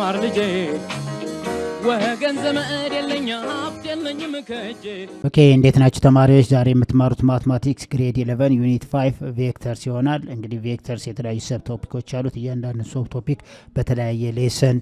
ተማር ልጄ ወገን ዘመድ የለኛ ሀብት የለኝም ከጄ። ኦኬ እንዴት ናችሁ ተማሪዎች? ዛሬ የምትማሩት ማትማቲክስ ግሬድ 11 ዩኒት 5 ቬክተርስ ይሆናል። እንግዲህ ቬክተርስ የተለያዩ ሰብ ቶፒኮች አሉት። እያንዳንዱ ሰብ ቶፒክ በተለያየ ሌሰን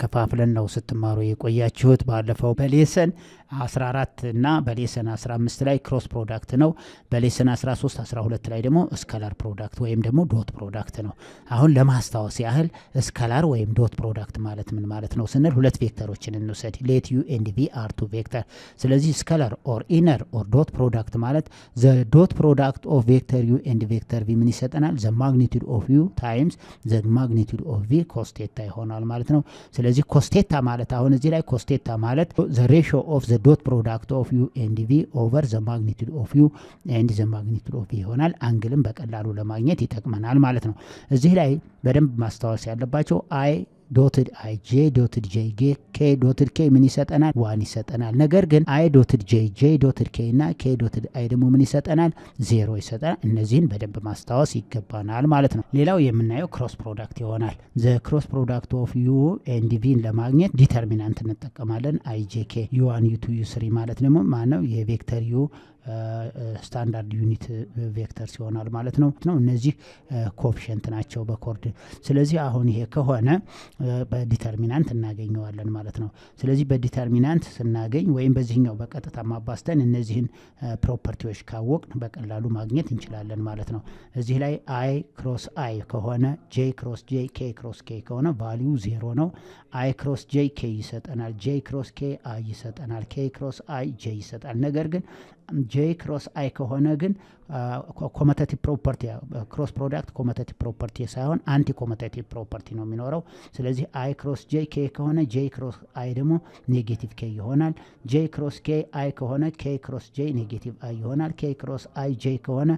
ከፋፍለን ነው ስትማሩ የቆያችሁት። ባለፈው በሌሰን 14 እና በሌሰን 15 ላይ ክሮስ ፕሮዳክት ነው። በሌሰን 13 12 ላይ ደግሞ ስካላር ፕሮዳክት ወይም ደግሞ ዶት ፕሮዳክት ነው። አሁን ለማስታወስ ያህል ስካላር ወይም ዶት ፕሮዳክት ማለት ምን ማለት ነው ስንል ሁለት ቬክተሮችን እንውሰድ። ሌት ዩ ኤንድ ቪ አር ቱ ቬክተር። ስለዚህ ስካላር ኦር ኢነር ኦር ዶት ፕሮዳክት ማለት ዘ ዶት ፕሮዳክት ኦፍ ቬክተር ዩ ኤንድ ቬክተር ቪ ምን ይሰጠናል? ዘ ማግኒቱድ ኦፍ ዩ ታይምስ ዘ ማግኒቱድ ኦፍ ቪ ኮስቴታ ይሆናል ማለት ነው። ስለዚህ ኮስቴታ ማለት አሁን እዚህ ላይ ኮስቴታ ማለት ዘ ሬሽዮ ኦፍ ዘ ዶት ፕሮዳክት ኦፍ ዩ ኤንድ ቪ ኦቨር ዘ ማግኒቱድ ኦፍ ዩ ኤንድ ዘ ማግኒቱድ ኦፍ ቪ ይሆናል። አንግልን በቀላሉ ለማግኘት ይጠቅመናል ማለት ነው። እዚህ ላይ በደንብ ማስታወስ ያለባቸው አይ ዶትድ አይ ጄ ዶትድ ጄ ኬ ዶትድ ኬ ምን ይሰጠናል? ዋን ይሰጠናል። ነገር ግን አይ ዶትድ ጄ ዶትድ ኬ እና ኬ ዶትድ አይ ደግሞ ምን ይሰጠናል? ዜሮ ይሰጠናል። እነዚህን በደንብ ማስታወስ ይገባናል ማለት ነው። ሌላው የምናየው ክሮስ ፕሮዳክት ይሆናል። ዘ ክሮስ ፕሮዳክት ኦፍ ዩ ኤንድ ቪን ለማግኘት ዲተርሚናንት እንጠቀማለን። አይ ጄ ኬ ዩ ዋን ዩ ቱ ዩ ስሪ ማለት ደግሞ ማነው የቬክተር ዩ ስታንዳርድ ዩኒት ቬክተርስ ይሆናል ማለት ነው። እነዚህ ኮፊሽንት ናቸው በኮርድ። ስለዚህ አሁን ይሄ ከሆነ በዲተርሚናንት እናገኘዋለን ማለት ነው። ስለዚህ በዲተርሚናንት ስናገኝ ወይም በዚህኛው በቀጥታ ማባስተን እነዚህን ፕሮፐርቲዎች ካወቅን በቀላሉ ማግኘት እንችላለን ማለት ነው። እዚህ ላይ አይ ክሮስ አይ ከሆነ ጄ ክሮስ ጄ ኬ ክሮስ ኬ ከሆነ ቫሊዩ ዜሮ ነው። አይ ክሮስ ጄ ኬ ይሰጠናል። ጄ ክሮስ ኬ አይ ይሰጠናል። ኬ ክሮስ አይ ጄ ይሰጣል። ነገር ግን ጄ ክሮስ አይ ከሆነ ግን ኮመታቲቭ ፕሮፐርቲ ክሮስ ፕሮዳክት ኮመታቲቭ ፕሮፐርቲ ሳይሆን አንቲ ኮመታቲቭ ፕሮፐርቲ ነው የሚኖረው። ስለዚህ አይ ክሮስ ጄ ኬ ከሆነ ጄ ክሮስ አይ ደግሞ ኔጌቲቭ ኬ ይሆናል። ጄ ክሮስ ኬ አይ ከሆነ ኬ ክሮስ ጄ ኔጌቲቭ አይ ይሆናል። ኬ ክሮስ አይ ጄ ከሆነ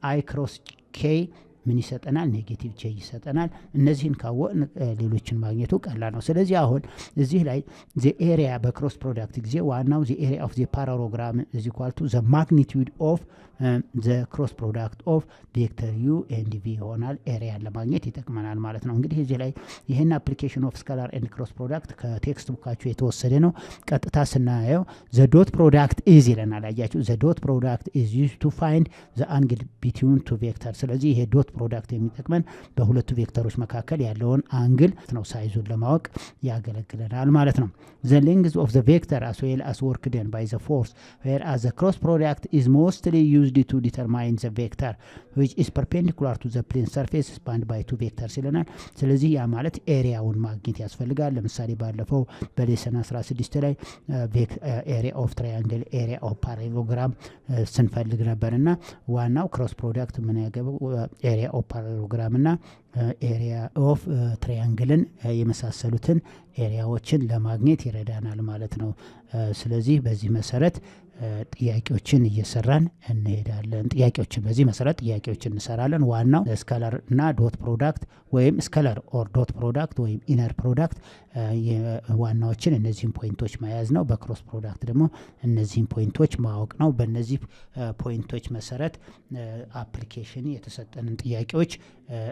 አይ ክሮስ ኬ ምን ይሰጠናል? ኔጌቲቭ ጄ ይሰጠናል። እነዚህን ካወቅን ሌሎችን ማግኘቱ ቀላል ነው። ስለዚህ አሁን እዚህ ላይ ዘ ኤሪያ በክሮስ ፕሮዳክት ጊዜ ዋናው ዘ ኤሪያ ኦፍ ዘ ፓራሎግራም ኢዝ ኢኳል ቱ ዘ ማግኒቱድ ኦፍ ዘ ክሮስ ፕሮዳክት ኦፍ ቬክተር ዩ ኤንድ ቪ ይሆናል። ኤሪያን ለማግኘት ይጠቅመናል ማለት ነው። እንግዲህ እዚህ ላይ ይህን አፕሊኬሽን ኦፍ ስካላር ኤንድ ክሮስ ፕሮዳክት ከቴክስት ቡካችሁ የተወሰደ ነው። ቀጥታ ስናየው ዘ ዶት ፕሮዳክት ኢዝ ይለናል። አያችሁ ዘ ዶት ፕሮዳክት ኢዝ ዩዝድ ቱ ፋይንድ ዘ አንግል ቢትዊን ቱ ቬክተር። ስለዚህ ይሄ ዶት ፕሮዳክት የሚጠቅመን በሁለቱ ቬክተሮች መካከል ያለውን አንግል ነው፣ ሳይዙን ለማወቅ ያገለግለናል ማለት ነው። ዘ ሌንግዝ ኦፍ ዘ ቬክተር አስ ዌል አስ ወርክ ደን ባይ ዘ ፎርስ ዌር አስ ዘ ክሮስ ፕሮዳክት ኢዝ ሞስትሊ ዩዝድ ቱ ዲተርማይን ዘ ቬክተር which is perpendicular to the plane surface spanned by two vectors ይለናል። ስለዚህ ያ ማለት ኤሪያውን ማግኘት ያስፈልጋል። ለምሳሌ ባለፈው በሌሰን 16 ላይ ኤሪያ ኦፍ ትራያንግል ኤሪያ ኦፍ ፓራሌሎግራም ስንፈልግ ነበርና ዋናው ክሮስ ፕሮዳክት ምን ያገባው ኤሪያ ኦፍ ፓራሌሎግራም እና ኤሪያ ኦፍ ትራያንግልን የመሳሰሉትን ኤሪያዎችን ለማግኘት ይረዳናል ማለት ነው። ስለዚህ በዚህ መሰረት ጥያቄዎችን እየሰራን እንሄዳለን። ጥያቄዎችን በዚህ መሰረት ጥያቄዎችን እንሰራለን። ዋናው ስካላር እና ዶት ፕሮዳክት ወይም ስካላር ኦር ዶት ፕሮዳክት ወይም ኢነር ፕሮዳክት ዋናዎችን እነዚህን ፖይንቶች መያዝ ነው። በክሮስ ፕሮዳክት ደግሞ እነዚህን ፖይንቶች ማወቅ ነው። በእነዚህ ፖይንቶች መሰረት አፕሊኬሽን የተሰጠንን ጥያቄዎች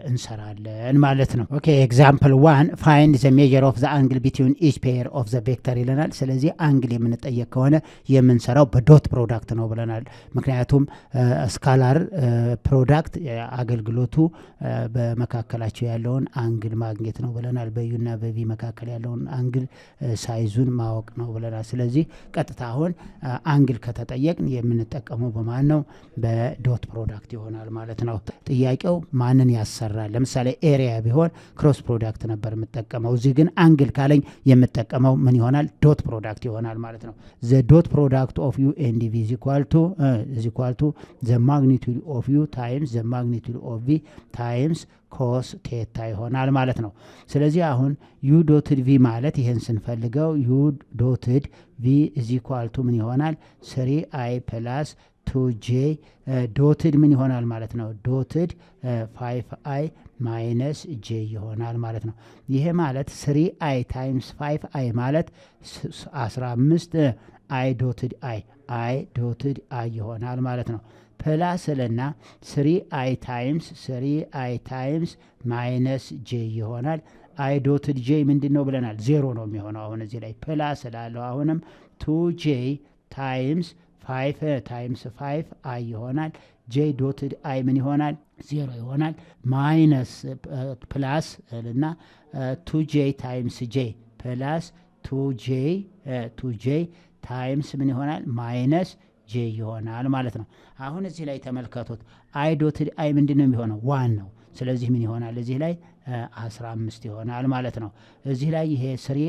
እንሰራለን ማለት ነው። ኦኬ ኤግዛምፕል 1 ፋይንድ ዘ ሜጀር ኦፍ ዘ አንግል ቢትዊን ኢች ፔር ኦፍ ዘ ቬክተር ይለናል። ስለዚህ አንግል የምንጠየቅ ከሆነ የምንሰራው በዶት ፕሮዳክት ነው ብለናል። ምክንያቱም ስካላር ፕሮዳክት አገልግሎቱ በመካከላቸው ያለውን አንግል ማግኘት ነው ብለናል። በዩና በቪ መካከል ያለውን አንግል ሳይዙን ማወቅ ነው ብለናል። ስለዚህ ቀጥታ አሁን አንግል ከተጠየቅን የምንጠቀመው በማን ነው? በዶት ፕሮዳክት ይሆናል ማለት ነው። ጥያቄው ማንን ያሰራል? ለምሳሌ ኤሪያ ቢሆን ክሮስ ፕሮዳክት ነበር የምጠቀመው። እዚህ ግን አንግል ካለኝ የምጠቀመው ምን ይሆናል? ዶት ፕሮዳክት ይሆናል ማለት ነው። ዘ ዶት ፕሮዳክት ኦፍ ዩ ኤንድ ቪ ኢዝ ኢኳል ቱ ዘ ማግኒቱድ ኦፍ ዩ ታይምስ ዘ ማግኒቱድ ኦፍ ቪ ታይምስ ኮስ ቴታ ይሆናል ማለት ነው። ስለዚህ አሁን ዩ ዶትድ ቪ ማለት ይሄን ስንፈልገው ዩ ዶትድ ቪ ኢዝ ኢኳል ቱ ምን ይሆናል? 3i ፕላስ 2j ዶትድ ምን ይሆናል ማለት ነው? ዶትድ 5i ማይነስ j ይሆናል ማለት ነው። ይሄ ማለት 3i ታይምስ 5i ማለት 15 i ዶትድ i ይሆናል ማለት ነው። ፕላስ ልና 3i ታይምስ ማይነስ j ይሆናል አይ ዶትድ ጄ ምንድን ነው ብለናል? 0 ነው የሚሆነው። አሁን እዚህ ላይ ፕላስ ስላለው አሁንም 2j ታይምስ 5 ታይምስ 5 አይ ይሆናል። j ዶትድ አይ ምን ይሆናል? 0 ይሆናል። ማይነስ ፕላስ እና 2j ታይምስ j ፕላስ 2j ታይምስ ምን ይሆናል? ማይነስ j ይሆናል ማለት ነው። አሁን እዚህ ላይ ተመልከቱት። አይ ዶትድ አይ ምንድን ነው የሚሆነው? 1 ነው። ስለዚህ ምን ይሆናል? እዚህ ላይ 15 ይሆናል ማለት ነው። እዚህ ላይ ይሄ 3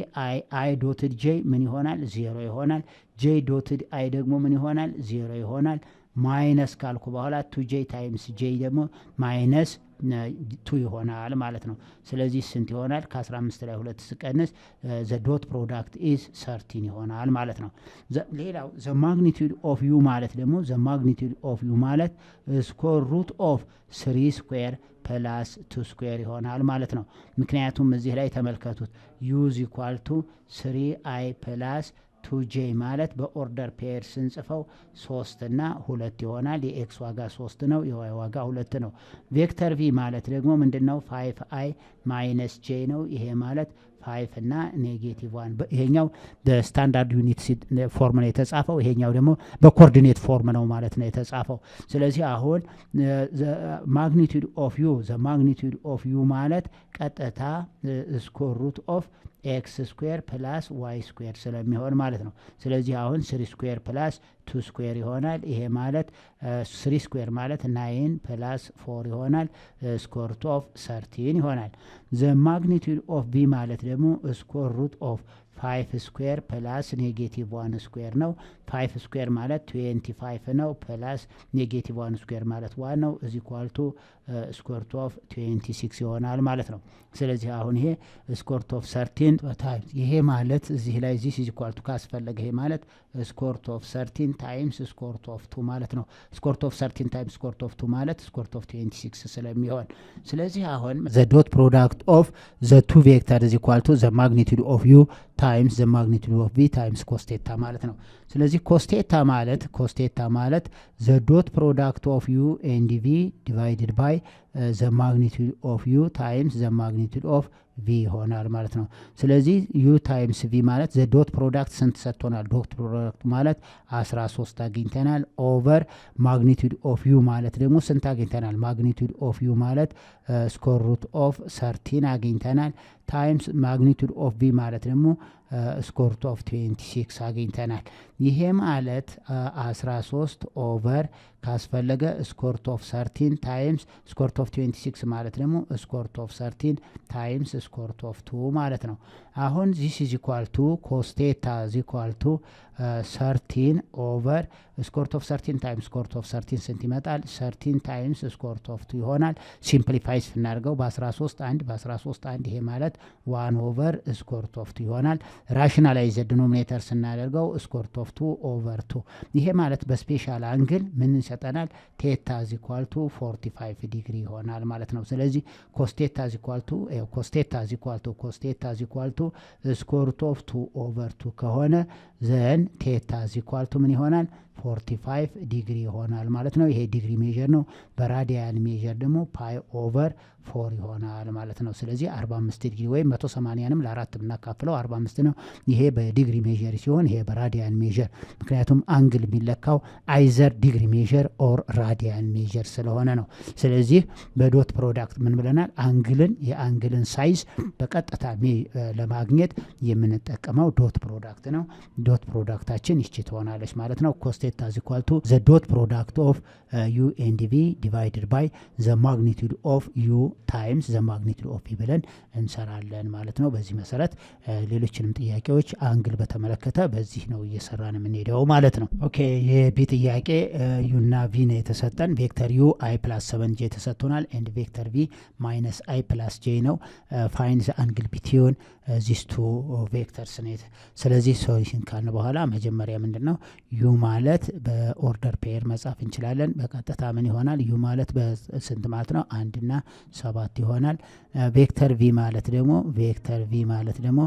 አይ ዶትድ j ምን ይሆናል? 0 ይሆናል። j ዶትድ አይ ደግሞ ምን ይሆናል? 0 ይሆናል። ማይነስ ካልኩ በኋላ 2j ታይምስ j ደግሞ ማይነስ 2 ይሆናል ማለት ነው። ስለዚህ ስንት ይሆናል? ከ15 ላይ 2 ስቀንስ ዘ ዶት ፕሮዳክት ኢዝ 13 ይሆናል ማለት ነው። ሌላው ዘ ማግኒቱድ ኦፍ ዩ ማለት ደግሞ ዘ ማግኒቱድ ኦፍ ዩ ማለት ስኩዌር ሩት ኦፍ 3 ስኩዌር ፕላስ 2 ስኩዌር ይሆናል ማለት ነው። ምክንያቱም እዚህ ላይ ተመልከቱት ዩ ኢዝ ኢኳል ቱ 3i ፕላስ 2j ማለት በኦርደር ፔር ስንጽፈው 3 እና 2 ይሆናል። የኤክስ ዋጋ 3 ነው፣ የዋይ ዋጋ 2 ነው። ቬክተር ቪ ማለት ደግሞ ምንድነው? 5i ማይነስ j ነው። ይሄ ማለት 5 እና ኔጌቲቭ 1 ይሄኛው በስታንዳርድ ዩኒት ፎርም ነው የተጻፈው፣ ይሄኛው ደግሞ በኮኦርዲኔት ፎርም ነው ማለት ነው የተጻፈው። ስለዚህ አሁን ማግኒቱድ ኦፍ ዩ ዘ ማግኒቱድ ኦፍ ዩ ማለት ቀጥታ ስኩዌር ሩት ኦፍ ኤክስ ስኩዌር ፕላስ ዋይ ስኩዌር ስለሚሆን ማለት ነው። ስለዚህ አሁን 3 ስኩዌር ፕላስ 2 ስኩዌር ይሆናል። ይሄ ማለት 3 ስኩዌር ማለት 9 ፕላስ 4 ይሆናል። ስኩዌር ሩት ኦፍ 13 ይሆናል። ዘ ማግኒቱድ ኦፍ ቢ ማለት ደግሞ ስኩዌር ሩት ኦፍ 5 ስኩዌር ፕላስ ኔጌቲቭ 1 ስኩዌር ነው። 5 ስኩዌር ማለት 25 ነው። ፕላስ ኔጌቲቭ 1 ስኩዌር ማለት 1 ነው። እዚ ኳልቱ ስኩዌር ሩት ኦፍ 26 ይሆናል ማለት ነው። ስለዚህ አሁን ይሄ ስኩዌር ሩት ኦፍ 13 ታይምስ ይሄ ማለት እዚህ ላይ ዚስ ኢዝ ኢኳል ቱ ካስፈለገ ይሄ ማለት ስኩዌር ሩት ኦፍ 13 ታይምስ ስኩዌር ሩት ኦፍ 2 ማለት ነው። ስኩዌር ሩት ኦፍ 13 ታይምስ ስኩዌር ሩት ኦፍ 2 ማለት ስኩዌር ሩት ኦፍ 26 ስለሚሆን ስለዚህ አሁን ዘ ዶት ፕሮዳክት ኦፍ ዘ ቱ ቬክተር ኢዝ ኢኳል ቱ ዘ ማግኒቱድ ኦፍ ዩ ታይምስ ዘ ማግኒቱድ ኦፍ ቪ ታይምስ ኮስቴታ ማለት ነው። ስለዚህ ኮስቴታ ማለት ዘ ዶት ፕሮዳክት ኦፍ ዩ ኤንድ ቪ ዲቫይድድ ባይ ዘ ማግኒቱድ ኦፍ ዩ ታይምስ ዘ ማግኒቱድ ኦፍ ቪ ይሆናል ማለት ነው። ስለዚህ ዩ ታይምስ ቪ ማለት ዘ ዶት ፕሮዳክት ስንት ሰጥቶናል? ዶት ፕሮዳክት ማለት 13 አግኝተናል። ኦቨር ማግኒቱድ ኦፍ ዩ ማለት ደግሞ ስንት አግኝተናል? ማግኒቱድ ኦፍ ዩ ማለት ስኩዌር ሩት ኦፍ 13 አግኝተናል። ታይምስ ማግኒቱድ ኦፍ ቪ ማለት ደግሞ ስኩዌር ሩት ኦፍ 26 አግኝተናል። ይሄ ማለት 13 ኦቨር ካስፈለገ ስኩዌር ሩት ኦፍ 13 ታይምስ ስኩዌር ሩት ኦፍ 26 ማለት ደግሞ ስኩዌር ሩት ኦፍ 13 ታይምስ ስኩዌር ሩት ኦፍ 2 ማለት ነው። አሁን ዚስ ኢዝ ኢኳል ቱ ኮስቴታ ኢዝ ኢኳል ቱ 13 ኦቨር ስኩዌር ሩት ኦፍ 13 ታይምስ ስኩዌር ሩት ኦፍ 13 ስንት ይመጣል? 13 ታይምስ ስኩዌር ሩት ኦፍ 2 ይሆናል። ሲምፕሊፋይ ስናደርገው በ13 1 ይሄ ማለት 1 ኦቨር ስኩዌር ሩት ኦፍ 2 ይሆናል። ራሽናላይዝ ዲኖሚኔተር ስናደርገው ስኩዌር ሩት ኦፍ 2 ኦቨር 2 ይሄ ማለት በስፔሻል አንግል ምን ይሰጠናል? ቴታ ኢዝ ኢኳል ቱ 45 ዲግሪ ይሆናል ማለት ነው። ስለዚህ ኮስቴታ ኢዝ ኢኳል ቱ ኮስቴታ ኢዝ ኢኳል ቱ ስኩዌር ሩት ኦፍ 2 ኦቨር 2 ከሆነ ዘን ቴታ ኢዝ ኢኳል ቱ ምን ይሆናል? 45 ዲግሪ ይሆናል ማለት ነው። ይሄ ዲግሪ ሜጀር ነው። በራዲያን ሜጀር ደግሞ ፓይ ኦቨር 4 ይሆናል ማለት ነው። ስለዚህ 45 ዲግሪ ወይም 180ንም ለ4 ብናካፍለው 45 ነው። ይሄ በዲግሪ ሜጀር ሲሆን ይሄ በራዲያን ሜጀር፣ ምክንያቱም አንግል የሚለካው አይዘር ዲግሪ ሜጀር ኦር ራዲያን ሜጀር ስለሆነ ነው። ስለዚህ በዶት ፕሮዳክት ምን ብለናል? የአንግልን ሳይዝ በቀጥታ ለማግኘት የምንጠቀመው ዶት ፕሮዳክት ነው። ዶት ፕሮዳክታችን ይቺ ትሆናለች ማለት ነው። ኮስቴታ ኢዝ ኢኳል ቱ ዘ ዶት ፕሮዳክት ኦፍ ዩ ኤንድ ቪ ዲቫይድድ ባይ ዘ ማግኒቱድ ኦፍ ዩ ታይምስ ዘ ማግኒቱድ ኦፍ ቪ ብለን እንሰራለን ማለት ነው። በዚህ መሰረት ሌሎችንም ጥያቄዎች አንግል በተመለከተ በዚህ ነው እየሰራን የምንሄደው ማለት ነው። ኦኬ የቢ ጥያቄ ዩና ቪ ነው የተሰጠን። ቬክተር ዩ አይ ፕላስ 7j ተሰጥቶናል። ኤንድ ቬክተር ቪ ማይነስ አይ ፕላስ j ነው። ፋይንድ ዘ አንግል ቢትዊን ዚስ ቱ ቬክተርስ ነው። ስለዚህ ሶሉሽን ካልን በኋላ መጀመሪያ ምንድነው ዩ ማለት በኦርደር ፔር መጻፍ እንችላለን። በቀጥታ ምን ይሆናል? ዩ ማለት በስንት ማለት ነው? 1 እና 7 ይሆናል። ቬክተር ቪ ማለት ደግሞ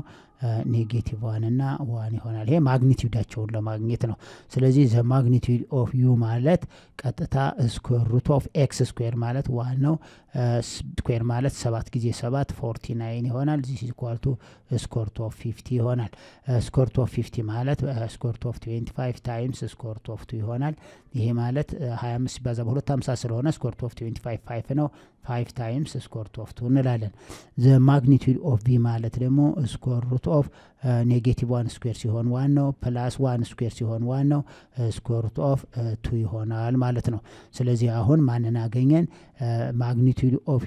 ኔጌቲቭ 1 እና 1 ይሆናል። ይሄ ማግኒቲዩዳቸውን ለማግኘት ነው። ስለዚህ ዘ ማግኒቲዩድ ኦፍ ዩ ማለት ቀጥታ ስኩዌር ሩት ኦፍ ኤክስ ስኩዌር ማለት 1 ነው። ስኩዌር ማለት 7 ጊዜ 7 49 ይሆናል። ዚስ ኢዝ ኢኳል ቱ ስኩዌር ሩት ኦፍ 50 ይሆናል። ስኩዌር ሩት ኦፍ 50 ማለት ስኩዌር ሩት ኦፍ 25 ታይምስ ስኩዌር ሩት ኦፍ 2 ይሆናል። ይሄ ማለት 25 ሲባዛ በ2 50 ስለሆነ ስኩዌር ሩት ኦፍ 25 5 ነው። 5 ታይምስ ስኩዌር ሩት ኦፍ 2 እንላለን። ዘ ማግኒቲዩድ ኦፍ ቪ ማለት ደግሞ ስኩዌር ሩት ኦፍ ኔጌቲቭ 1 ስኩዌር ሲሆን 1 ነው። ፕላስ 1 ስኩዌር ሲሆን 1 ነው። ስኩዌር ሩት ኦፍ 2 ይሆናል ማለት ነው። ስለዚህ አሁን ማንን አገኘን? ማግኒቲዩድ ኦፍ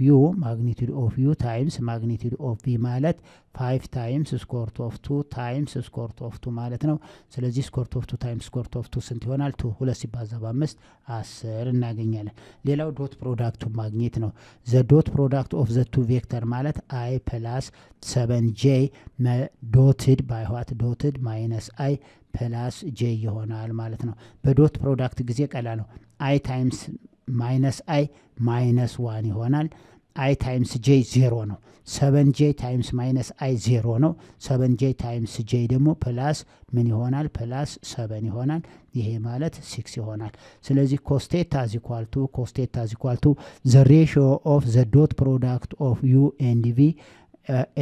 ዩ ታይምስ ማግኒቲዩድ ኦፍ ቪ ማለት 5 ታይምስ ስኩዌር ሩት ኦፍ 2 ታይምስ ስኩዌር ሩት ኦፍ 2 ማለት ነው። ስለዚህ ስኩዌር ሩት ኦፍ 2 ታይምስ ስኩዌር ሩት ኦፍ 2 ስንት ይሆናል? 2 ሲባዛ በ5 10 እናገኛለን። ሌላው ዶት ፕሮዳክቱ ማግኘት ነው። ዘ ዶት ፕሮዳክት ኦፍ ዘ ቱ ቬክተር ማለት አይ ፕላስ 7j ዶትድ ባይ ዋት ዶትድ ማይነስ አይ ፕላስ j ይሆናል ማለት ነው። በዶት ፕሮዳክት ጊዜ ቀላል ነው። አይ ታይምስ ማይነስ አይ ማይነስ 1 ይሆናል። አይ ታይምስ j 0 ነው። 7j ታይምስ ማይነስ አይ 0 ነው። 7j ታይምስ j ደግሞ ፕላስ ምን ይሆናል? ፕላስ 7 ይሆናል። ይሄ ማለት 6 ይሆናል። ስለዚህ ኮስቴታ ኢዝ ኢኳል ቱ ዘ ሬሽዮ ኦፍ ዘ ዶት ፕሮዳክት ኦፍ ዩ ኤንድ ቪ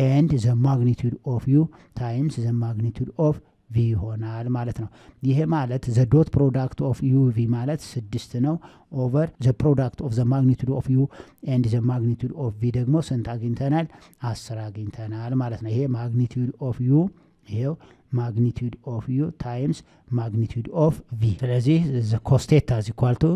ኤንድ ዘ ማግኒቲዩድ ኦፍ ዩ ታይምስ ዘ ማግኒቲዩድ ኦፍ ቪ ይሆናል ማለት ነው። ይሄ ማለት ዘ ዶት ፕሮዳክት ኦፍ ዩ ቪ ማለት 6 ነው ኦቨር ዘ ፕሮዳክት ኦፍ ዘ ማግኒቲዩድ ኦፍ ዩ ኤንድ ዘ ማግኒቲዩድ ኦፍ ቪ ደግሞ ስንት አግኝተናል? 10 አግኝተናል ማለት ነው። ይሄ ማግኒቲዩድ ኦፍ ዩ ይሄው ማግኒቲዩድ ኦፍ ዩ ታይምስ ማግኒቲዩድ ኦፍ ቪ። ስለዚህ ዘ ኮስቴታ ኢዝ ኢኳል ቱ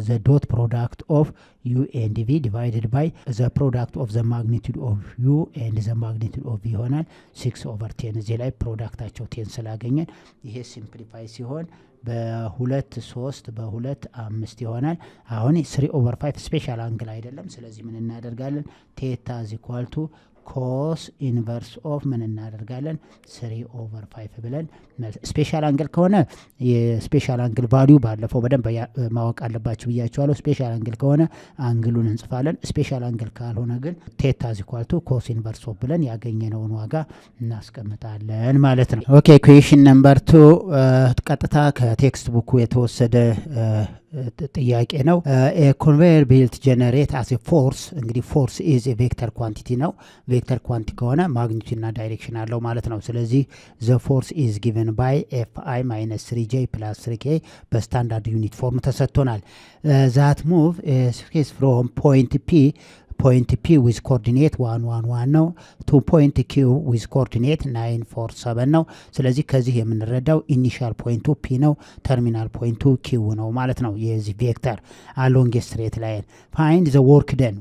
ዘ ዶት ፕሮዳክት ኦፍ ዩ ኤንድ ቪ ዲቫይድድ ባይ ዘ ፕሮዳክት ኦፍ ዘ ማግኒቲዩድ ኦፍ ዩ ኤንድ ዘ ማግኒቲዩድ ኦፍ ቪ ይሆናል 6 ኦቨር 10። እዚህ ላይ ፕሮዳክታቸው 10 ስላገኘን ይሄ ሲምፕሊፋይ ሲሆን በ2 3 በ2 5 ይሆናል። አሁን 3 ኦቨር 5 ስፔሻል አንግል አይደለም። ስለዚህ ምን እናደርጋለን? ቴታ ኢዝ ኢኳል ቱ ኮስ ኢንቨርስ ኦፍ ምን እናደርጋለን? 3 ኦቨር 5 ብለን ስፔሻል አንግል ከሆነ የስፔሻል አንግል ቫልዩ ባለፈው በደንብ ማወቅ አለባችሁ ብያችኋለሁ። ስፔሻል አንግል ከሆነ አንግሉን እንጽፋለን። ስፔሻል አንግል ካልሆነ ግን ቴታ ኢዝ ኢኳል ቱ ኮስ ኢንቨርስ ኦፍ ብለን ያገኘነውን ዋጋ እናስቀምጣለን ማለት ነው። ኦኬ ኩዌሽን ነምበር 2 ቀጥታ ከቴክስት ቡኩ የተወሰደ ጥያቄ ነው። ኮንቬየር ቤልት ጀነሬት አስ ፎርስ። እንግዲህ ፎርስ ኢዝ ቬክተር ኳንቲቲ ነው። ቬክተር ኳንቲቲ ከሆነ ማግኒቲዩድ እና ዳይሬክሽን አለው ማለት ነው። ስለዚህ ዘ ፎርስ ኢዝ ጊቨን ባይ ኤፍ አይ ማይነስ 3j ፕላስ 3k በስታንዳርድ ዩኒት ፎርም ተሰጥቶናል። ዛት ሙቭ ስፔስ ፍሮም ፖይንት ፒ ዊዝ ኮኦርዲኔት 1 1 1 ነው ቱ ፖይንት ኪው ዊዝ ኮኦርዲኔት 9 4 7 ነው። ስለዚህ ከዚህ የምንረዳው ኢኒሻል ፖይንቱ ፒ ነው፣ ተርሚናል ፖይንቱ ኪው ነው ማለት ነው። የዚህ ቬክተር አሎንግ ስትሬት ላይን ፋይንድ ዘ ወርክ ደን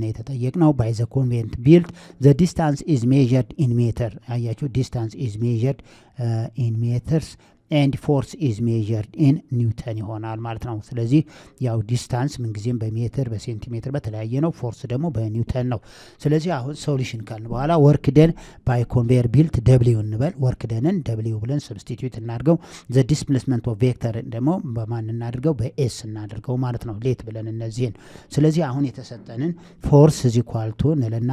ነው የተጠየቅነው። ባይ ዘ ኮንቬንት ቢልድ ዘ ዲስታንስ ኢዝ ሜዠርድ ኢን ሜትር። አያችሁ ዲስታንስ ኢዝ ሜዠርድ ኢን ሜትርስ ኤንድ ፎርስ ኢዝ ሜዠርድ ኢን ኒውተን ይሆናል ማለት ነው። ስለዚህ ያው ዲስታንስ ምንጊዜም በሜትር በሴንቲሜትር በተለያየ ነው። ፎርስ ደግሞ በኒውተን ነው። ስለዚህ አሁን ሶሉሽን ካልን በኋላ ወርክ ደን ባይ ኮንቬየር ቢልት ደብሊው እንበል። ወርክ ደንን ደብሊው ብለን ሰብስቲትዩት እናድርገው። ዘ ዲስፕሌስመንት ኦፍ ቬክተር ደግሞ በማን እናድርገው? በኤስ እናድርገው ማለት ነው። ሌት ብለን እነዚህን። ስለዚህ አሁን የተሰጠንን ፎርስ ኢዝ ኢኳል ቱ ንልና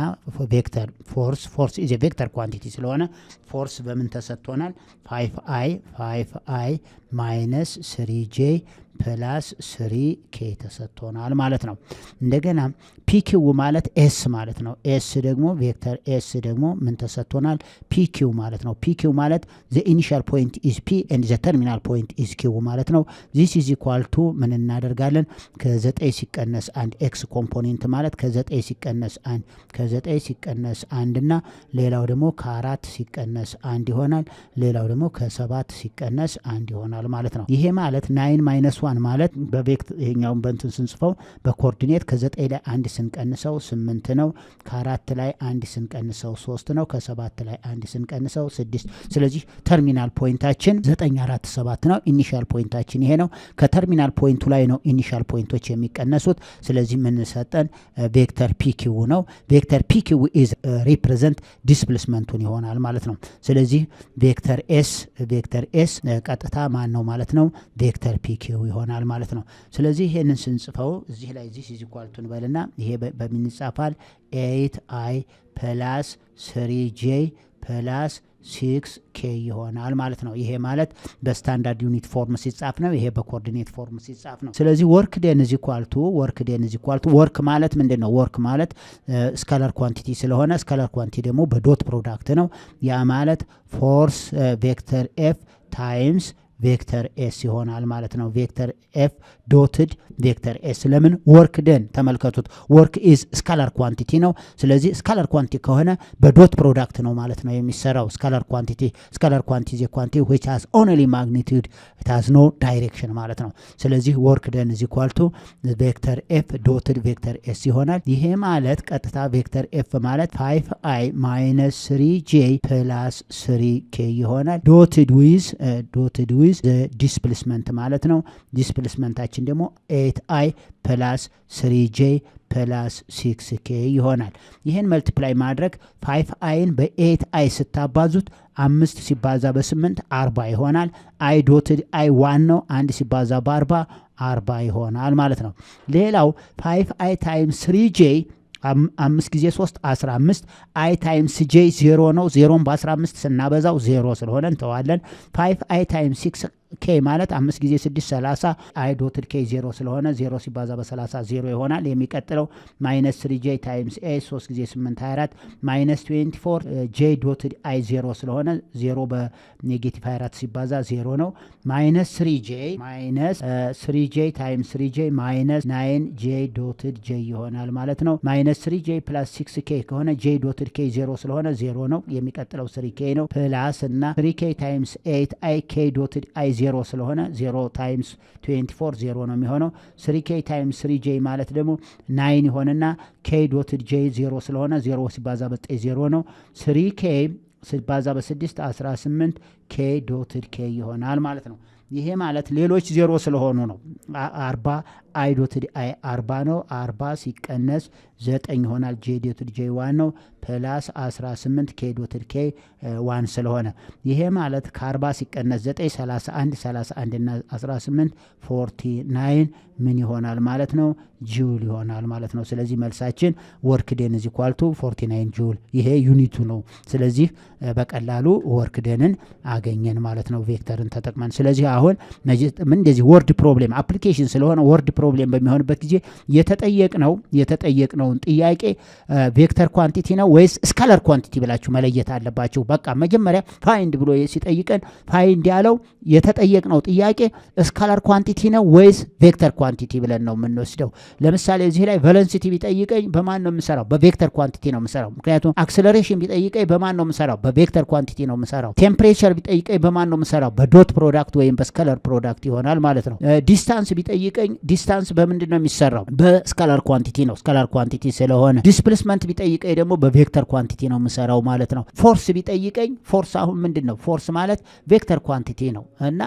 ቬክተር ፎርስ ኢዝ ቬክተር ኳንቲቲ ስለሆነ ፎርስ በምን ተሰጥቶናል? 5i ማይነስ 3j ፕላስ 3k ተሰጥቶናል ማለት ነው። እንደገና ፒኪው ማለት ኤስ ማለት ነው። ኤስ ደግሞ ቬክተር ኤስ ደግሞ ምን ተሰጥቶናል? ፒኪው ማለት ነው። ፒኪው ማለት ዘ ኢኒሻል ፖይንት ኢዝ ፒ ኤንድ ዘ ተርሚናል ፖይንት ኢዝ ኪው ማለት ነው። ዚስ ኢዝ ኢኳል ቱ ምን እናደርጋለን? ከ9 ሲቀነስ 1 ኤክስ ኮምፖኔንት ማለት ከ9 ሲቀነስ 1 ከ9 ሲቀነስ 1 እና ሌላው ደግሞ ከ4 ሲቀነስ 1 ይሆናል። ሌላው ደግሞ ከ7 ሲቀነስ 1 ይሆናል ማለት ነው። ይሄ ማለት 9 ማይነስ 1 ማለት በቬክተር ይሄኛውን በእንትን ስንጽፈው በኮኦርዲኔት ከ9 ላይ 1 ስንቀንሰው 8 ነው። ከ4 ላይ 1 ስንቀንሰው 3 ነው። ከ7 ላይ 1 ስንቀንሰው 6። ስለዚህ ተርሚናል ፖይንታችን 947 ነው። ኢኒሻል ፖይንታችን ይሄ ነው። ከተርሚናል ፖይንቱ ላይ ነው ኢኒሻል ፖይንቶች የሚቀነሱት። ስለዚህ ምን ሰጠን? ቬክተር ፒኪው ነው። ቬክተር ፒኪው ኢዝ ሪፕሬዘንት ዲስፕሌስመንቱን ይሆናል ማለት ነው። ስለዚህ ቬክተር ኤስ ቀጥታ ማን ነው ማለት ነው? ቬክተር ፒኪው ይሆናል ማለት ነው። ስለዚህ ይሄንን ስንጽፈው እዚህ ላይ ዚስ ኢዝ ኢኳል ቱ እንበልና ይሄ በምን ይጻፋል? 8i ፕላስ 3j ፕላስ 6k ይሆናል ማለት ነው። ይሄ ማለት በስታንዳርድ ዩኒት ፎርም ሲጻፍ ነው። ይሄ በኮኦርዲኔት ፎርም ሲጻፍ ነው። ስለዚህ ወርክ ደን ኢዝ ኢኳል ቱ ወርክ ማለት ምንድነው? ወርክ ማለት ስካላር ኳንቲቲ ስለሆነ ስካላር ኳንቲቲ ደግሞ በዶት ፕሮዳክት ነው። ያ ማለት ፎርስ ቬክተር ኤፍ ታይምስ ቬክተር ኤስ ይሆናል ማለት ነው። ቬክተር ኤፍ ዶትድ ቬክተር ኤስ ለምን ወርክ ደን ተመልከቱት። ወርክ ኢዝ ስካላር ኳንቲቲ ነው። ስለዚህ ስካላር ኳንቲቲ ከሆነ በዶት ፕሮዳክት ነው ማለት ነው የሚሰራው። ስካላር ኳንቲቲ ኢዝ ኤ ኳንቲቲ which has only magnitude, it has no direction ማለት ነው። ስለዚህ ወርክ ደን ኢዝ ኢኳል ቱ ቬክተር ኤፍ ዶትድ ቬክተር ኤስ ይሆናል። ይሄ ማለት ቀጥታ ቬክተር ኤፍ ማለት 5i minus 3j plus 3k ይሆናል ዶትድ ዊዝ ዲስፕሌስመንት ማለት ነው። ዲስፕሌስመንታችን ደግሞ 8i ፕላስ 3j ፕላስ 6k ይሆናል። ይህን መልቲፕላይ ማድረግ 5iን በ8i ስታባዙት 5 ሲባዛ በ8 40 ይሆናል። i ዶትድ i 1 ነው። 1 ሲባዛ በ40 40 ይሆናል ማለት ነው። ሌላው 5i ታይምስ 3j 5 ጊዜ 3 15 i ታይምስ j 0 ነው። 0ን በ15 ስናበዛው 0 ስለሆነ እንተዋለን። 5i ታይምስ 6k ማለት 5 ጊዜ 6 30 i ዶትድ k 0 ስለሆነ 0 ሲባዛ በ30 0 ይሆናል። የሚቀጥለው ማይነስ 3j ታይምስ a 3 ጊዜ 8 24 ማይነስ 24 j ዶትድ i 0 ስለሆነ 0 በኔጌቲቭ 24 ሲባዛ 0 ነው። ማይነስ 3j ታይምስ 3j ማይነስ 9j ዶትድ j ይሆናል ማለት ነው። ማይነስ 3j ፕላስ 6k ከሆነ j ዶትድ k 0 ስለሆነ 0 ነው። የሚቀጥለው 3k ነው። ፕላስ እና 3k ታይምስ 8i k ዶትድ i 0 ስለሆነ 0 ታይምስ 24 0 ነው የሚሆነው። 3k ታይምስ 3j ማለት ደግሞ 9 ይሆንና k ዶትድ j 0 ስለሆነ 0 ሲባዛ በ9 0 ነው። 3k ሲባዛ በ6 18 k ዶትድ k ይሆናል ማለት ነው። ይሄ ማለት ሌሎች 0 ስለሆኑ ነው። 40 i ዶትድ i 40 ነው። 40 ሲቀነስ 9 ይሆናል። j ዶትድ j 1 ነው። ፕላስ 18 k ዶትድ k 1 ስለሆነ ይሄ ማለት ከ40 ሲቀነስ 9 31 እና 18 49 ምን ይሆናል ማለት ነው? ጁል ይሆናል ማለት ነው። ስለዚህ መልሳችን ወርክ ደን ኢዝ ኢኳል ቱ 49 ጁል። ይሄ ዩኒቱ ነው። ስለዚህ በቀላሉ ወርክ ደንን አገኘን ማለት ነው ቬክተርን ተጠቅመን። ስለዚህ አሁን እንደዚህ ወርድ ፕሮብሌም አፕሊኬሽን ስለሆነ ወርድ ፕሮብሌም በሚሆንበት ጊዜ የተጠየቅነውን ጥያቄ ቬክተር ኳንቲቲ ነው ወይስ ስካላር ኳንቲቲ ብላችሁ መለየት አለባችሁ። በቃ መጀመሪያ ፋይንድ ብሎ ሲጠይቀን ፋይንድ ያለው የተጠየቅነው ጥያቄ ስካላር ኳንቲቲ ነው ወይስ ቬክተር ኳንቲቲ ብለን ነው የምንወስደው። ለምሳሌ እዚህ ላይ ቬሎሲቲ ቢጠይቀኝ በማን ነው የምሰራው? በቬክተር ኳንቲቲ ነው የምሰራው። ምክንያቱም አክሰለሬሽን ቢጠይቀኝ በማን ነው የምሰራው? በቬክተር ኳንቲቲ ነው የምሰራው። ቴምፕሬቸር ቢጠይቀኝ በማን ነው የምሰራው? በዶት ፕሮዳክት ወይም በስካላር ፕሮዳክት ይሆናል ማለት ነው። ዲስታንስ ቢጠይቀኝ ዲስታንስ በምንድን ነው የሚሰራው? በስካላር ኳንቲቲ ነው፣ ስካላር ኳንቲቲ ስለሆነ። ዲስፕሌስመንት ቢጠይቀኝ ደግሞ በቬክተር ኳንቲቲ ነው የምሰራው ማለት ነው። ፎርስ ቢጠይቀኝ ፎርስ አሁን ምንድን ነው? ፎርስ ማለት ቬክተር ኳንቲቲ ነው እና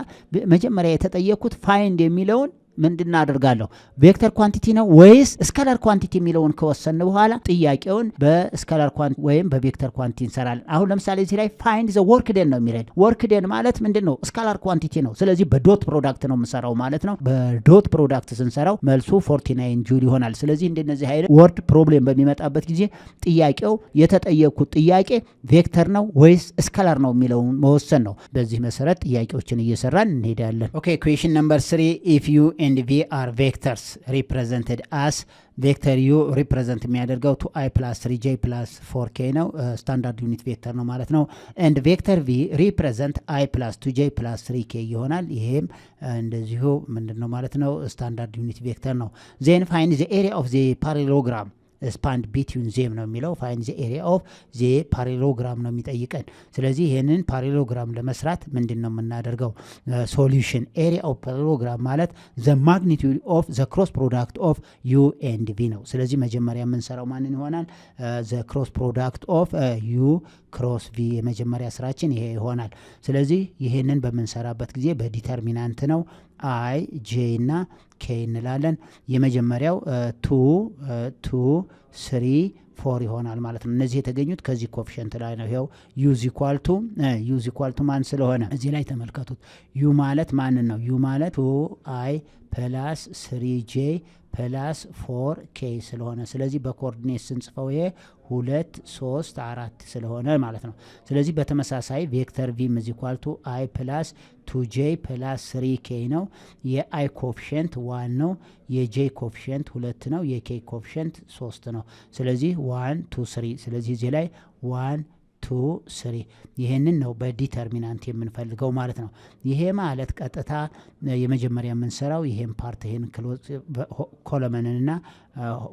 መጀመሪያ የተጠየኩት ፋይንድ የሚለውን ምንድን አደርጋለሁ? ቬክተር ኳንቲቲ ነው ወይስ ስካላር ኳንቲቲ የሚለውን ከወሰን በኋላ ጥያቄውን በስካላር ኳንቲቲ ወይም በቬክተር ኳንቲቲ እንሰራለን። አሁን ለምሳሌ እዚህ ላይ ፋይንድ ዘ ወርክ ደን ነው የሚለን። ወርክ ደን ማለት ምንድን ነው? ስካላር ኳንቲቲ ነው። ስለዚህ በዶት ፕሮዳክት ነው የምሰራው ማለት ነው። በዶት ፕሮዳክት ስንሰራው መልሱ 49 ጁል ይሆናል። ስለዚህ እንደነዚህ አይነት ወርድ ፕሮብሌም በሚመጣበት ጊዜ ጥያቄው የተጠየቁት ጥያቄ ቬክተር ነው ወይስ ስካላር ነው የሚለውን መወሰን ነው። በዚህ መሰረት ጥያቄዎችን እየሰራን እንሄዳለን። ኦኬ ኩዌሽን ነምበር 3 ኢፍ ዩ and v are vectors represented as ቬክተር ዩ ሪፕሬዘንት የሚያደርገው 2i ፕላስ 3j ፕላስ 4k ነው። ስታንዳርድ ዩኒት ቬክተር ነው ማለት ነው። ኤንድ ቬክተር ቪ ሪፕሬዘንት i ፕላስ 2j ፕላስ 3k ይሆናል። ይሄም እንደዚሁ ምንድነው ማለት ነው? ስታንዳርድ ዩኒት ቬክተር ነው። ዜን ፋይንድ ዘ ኤሪያ ኦፍ ዘ ፓራሌሎግራም ስፓንድ ቢትዊን ዜም ነው የሚለው። ፋይንድ ዘ ኤሪያ ኦፍ ዘ ፓራሌሎግራም ነው የሚጠይቀን። ስለዚህ ይህንን ፓራሌሎግራም ለመስራት ምንድን ነው የምናደርገው? ሶሉሽን ኤሪያ ኦፍ ፓራሌሎግራም ማለት ዘ ማግኒቱድ ኦፍ ዘ ክሮስ ፕሮዳክት ኦፍ ዩ ኤንድ ቪ ነው። ስለዚህ መጀመሪያ የምንሰራው ማንን ይሆናል? ዘ ክሮስ ፕሮዳክት ኦፍ ዩ ክሮስ ቪ የመጀመሪያ ስራችን ይሄ ይሆናል። ስለዚህ ይህንን በምንሰራበት ጊዜ በዲተርሚናንት ነው አይ ጄ እና ኬ እንላለን። የመጀመሪያው 2 3 4 ይሆናል ማለት ነው። እነዚህ የተገኙት ከዚህ ኮኤፊሽንት ላይ ነው። ይሄው ዩዝ ኢኳል ቱ ማን ስለሆነ እዚህ ላይ ተመልከቱት። ዩ ማለት ማን ነው? ዩ ማለት 2i + 3j + 4k ስለሆነ ስለዚህ በኮኦርዲኔት ስንጽፈው ይሄ 2 3 4 ስለሆነ ማለት ነው። ስለዚህ በተመሳሳይ ቬክተር v = i + 2j + 3k ነው። የi ኮኤፊሽንት 1 ነው። የj ኮኤፊሽንት 2 ነው። የk ኮኤፊሽንት 3 ነው። ስለዚህ 1 2 3 ስለዚህ እዚህ ላይ 1 2 3 ይሄንን ነው በዲተርሚናንት የምንፈልገው ማለት ነው። ይሄ ማለት ቀጥታ የመጀመሪያ የምንሰራው ይሄን ፓርት ይሄን ኮለመንንና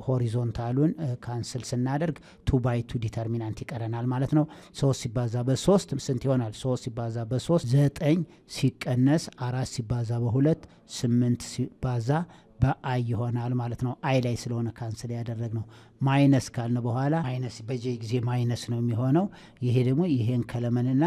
ሆሪዞንታሉን ካንስል ስናደርግ 2 by 2 ዲተርሚናንት ይቀረናል ማለት ነው። 3 ሲባዛ በ3 ስንት ይሆናል? 3 ሲባዛ በ3 9 ሲቀነስ 4 ሲባዛ በ2 8 ሲባዛ በአይ ይሆናል ማለት ነው። አይ ላይ ስለሆነ ካንስል ያደረግነው ማይነስ ካልን በኋላ ማይነስ በጄ ጊዜ ማይነስ ነው የሚሆነው። ይሄ ደግሞ ይሄን ከለመንና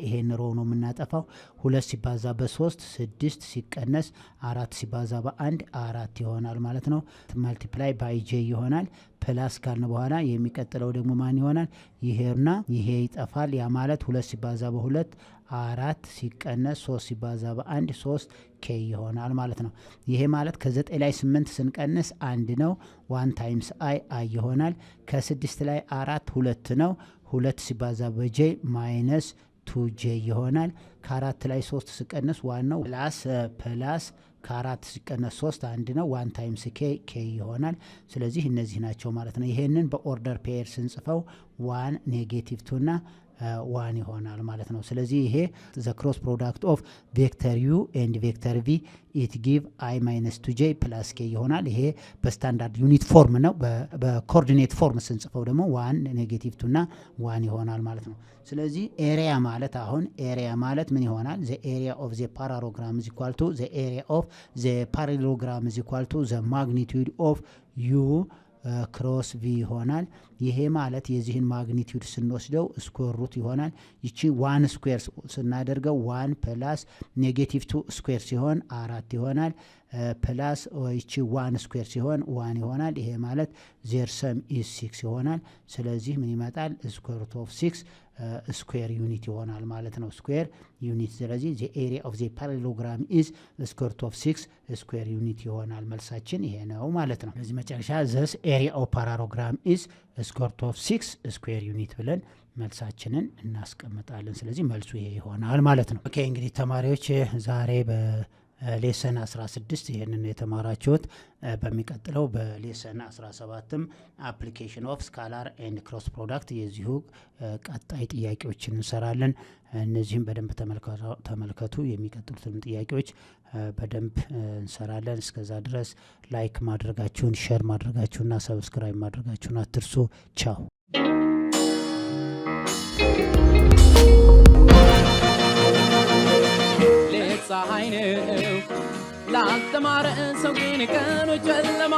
ይሄን ሮ ነው የምናጠፋው። 2 ሲባዛ በ3 6 ሲቀነስ 4 ሲባዛ በ1 4 ይሆናል ማለት ነው። ማልቲፕላይ ባይ ጄ ይሆናል። ፕላስ ካልን በኋላ የሚቀጥለው ደግሞ ማን ይሆናል? ይሄና ይሄ ይጠፋል። ያ ማለት 2 ሲባዛ በ2 4 ሲቀነስ 3 ሲባዛ በ1 3 ኬ ይሆናል ማለት ነው። ይሄ ማለት ከ9 ላይ 8 ስንቀንስ 1 ነው። 1 ታይምስ አይ ይሆናል። ከ6 ላይ 4 2 ነው። 2 ሲባዛ በጄ ማይነስ 2ጄ ይሆናል። ከ4 ላይ 3 ስቀንስ 1 ነው። ፕላስ ከ4 ሲቀነስ 3 1 ነው። 1 ታይምስ ኬ ይሆናል። ስለዚህ እነዚህ ናቸው ማለት ነው። ይሄንን በኦርደር ፔር ስንጽፈው 1 ኔጌቲቭ 2 እና 1 ይሆናል ማለት ነው። ስለዚህ ይሄ ዘ ክሮስ ፕሮዳክት ኦፍ ቬክተር ዩ ኤንድ ቬክተር ቪ ኢት ጊቭ i - 2j + k ይሆናል። ይሄ በስታንዳርድ ዩኒት ፎርም ነው። በኮኦርዲኔት ፎርም ስንጽፈው ደግሞ 1 ኔጌቲቭ 2 እና 1 ይሆናል ማለት ነው። ስለዚህ ኤሪያ ማለት አሁን ኤሪያ ማለት ምን ይሆናል? ዘ ኤሪያ ኦፍ ዘ ፓራሎግራም ኢዝ ኢኳል ቱ ዘ ኤሪያ ኦፍ ዘ ፓራሎግራም ኢዝ ኢኳል ቱ ዘ ማግኒቲዩድ ኦፍ ዩ ክሮስ ቪ ይሆናል። ይሄ ማለት የዚህን ማግኒቲዩድ ስንወስደው ስኩዌር ሩት ይሆናል። ይቺ 1 ስኩዌር ስናደርገው 1 ፕላስ ኔጌቲቭ 2 ስኩዌር ሲሆን 4 ይሆናል። ፕላስ ይቺ 1 ስኩዌር ሲሆን 1 ይሆናል። ይሄ ማለት ዜር ሰም ኢዝ 6 ይሆናል። ስለዚህ ምን ይመጣል? ስኩዌር ሩት ኦፍ 6 ስኩዌር ዩኒት ይሆናል ማለት ነው። ስኩዌር ዩኒት ስለዚህ ዘ ኤሪያ ኦፍ ዘ ፓራሎግራም ኢዝ ስኩዌር ሩት ኦፍ 6 ስኩዌር ዩኒት ይሆናል። መልሳችን ይሄ ነው ማለት ነው። ስለዚህ መጨረሻ ዘስ ኤሪያ ኦፍ ፓራሎግራም ኢዝ ስኩዌር ሩት ኦፍ 6 ስኩዌር ዩኒት ብለን መልሳችንን እናስቀምጣለን። ስለዚህ መልሱ ይሄ ይሆናል ማለት ነው። ኦኬ እንግዲህ ተማሪዎች ዛሬ ሌሰን 16 ይሄንን የተማራችሁት። በሚቀጥለው በሌሰን 17ም አፕሊኬሽን ኦፍ ስካላር ኤንድ ክሮስ ፕሮዳክት የዚሁ ቀጣይ ጥያቄዎችን እንሰራለን። እነዚህም በደንብ ተመልከቱ። የሚቀጥሉትን ጥያቄዎች በደንብ እንሰራለን። እስከዛ ድረስ ላይክ ማድረጋችሁን፣ ሼር ማድረጋችሁና ሰብስክራይብ ማድረጋችሁን አትርሱ። ቻው። ፀሐይ ነው ላስተማረ ሰው ግን ቀኑ ጨለማ